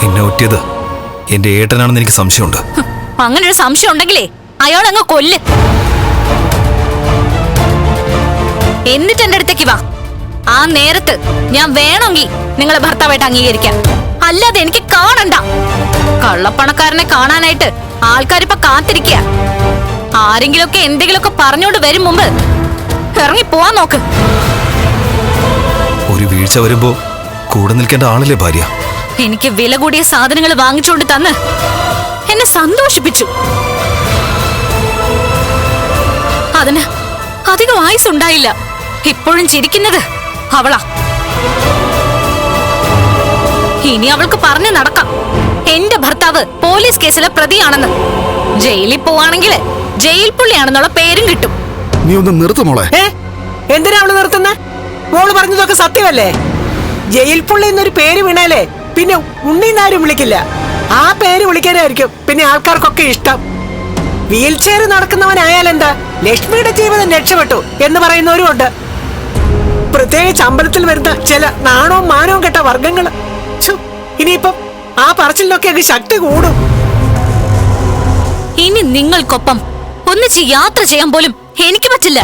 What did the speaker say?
എന്നെ ഒറ്റിയത് എന്റെ ഏട്ടനാണെന്ന് എനിക്ക് സംശയമുണ്ട്. അങ്ങനെ ഒരു സംശയം ഉണ്ടെങ്കിലേ അയാൾ അങ്ങ് കൊല്ല്. എന്നിട്ട് എന്റെ അടുത്തേക്ക് വാ. ആ നേരത്ത് ഞാൻ വേണമെങ്കിൽ നിങ്ങളെ ഭർത്താവായിട്ട് അംഗീകരിക്കാം. അല്ലാതെ എനിക്ക് കാണണ്ട. കള്ളപ്പണക്കാരനെ കാണാനായിട്ട് ആൾക്കാരിപ്പോ കാത്തിരിക്കുക. ആരെങ്കിലുമൊക്കെ എന്തെങ്കിലുമൊക്കെ പറഞ്ഞോണ്ട് വരും മുമ്പ് ഇറങ്ങി പോവാൻ നോക്ക്. ഒരു വീഴ്ച വരുമ്പോ കൂടെ നിൽക്കേണ്ട ആളല്ലേ ഭാര്യ. എനിക്ക് വില കൂടിയ സാധനങ്ങൾ വാങ്ങിച്ചുകൊണ്ട് തന്ന് എന്നെ സന്തോഷിപ്പിച്ചു. അതിന് അധികം ആയുസുണ്ടായില്ല. ഇപ്പോഴും ചിരിക്കുന്നത് അവളാ. ഇനി അവൾക്ക് പറഞ്ഞു നടക്കാം എന്റെ ഭർത്താവ് പോലീസ് കേസിലെ പ്രതിയാണെന്ന്. ജയിലിൽ പോവാണെങ്കിൽ ജയിൽ പുള്ളിയാണെന്നുള്ള പേരും കിട്ടും. നീ ഒന്ന് നിർത്ത് മോളെ. എന്തിനാ അവള് നിർത്തുന്ന? മോള് പറഞ്ഞതൊക്കെ സത്യമല്ലേ? ജയിൽ പുള്ളി എന്നൊരു പേര് വീണാലേ പിന്നെ ഉണ്ണീന്നാരും വിളിക്കില്ല. ആ പേര് വിളിക്കാനായിരിക്കും പിന്നെ ആൾക്കാർക്കൊക്കെ ഇഷ്ടം. വീൽ ചെയർ നടക്കുന്നവനായാലെന്താ, ലക്ഷ്മിയുടെ ജീവിതം രക്ഷപ്പെട്ടു എന്ന് പറയുന്നവരും ഉണ്ട്. പ്രത്യേകിച്ച് അമ്പലത്തിൽ വരുന്ന ചില നാണവും മാനവും കെട്ട വർഗങ്ങള്. ഇനിയിപ്പം ആ പറച്ചിലിനൊക്കെ അങ്ങ് ശക്തി കൂടും. ഇനി നിങ്ങൾക്കൊപ്പം ഒന്നിച്ച് യാത്ര ചെയ്യാൻ പോലും എനിക്ക് പറ്റില്ല.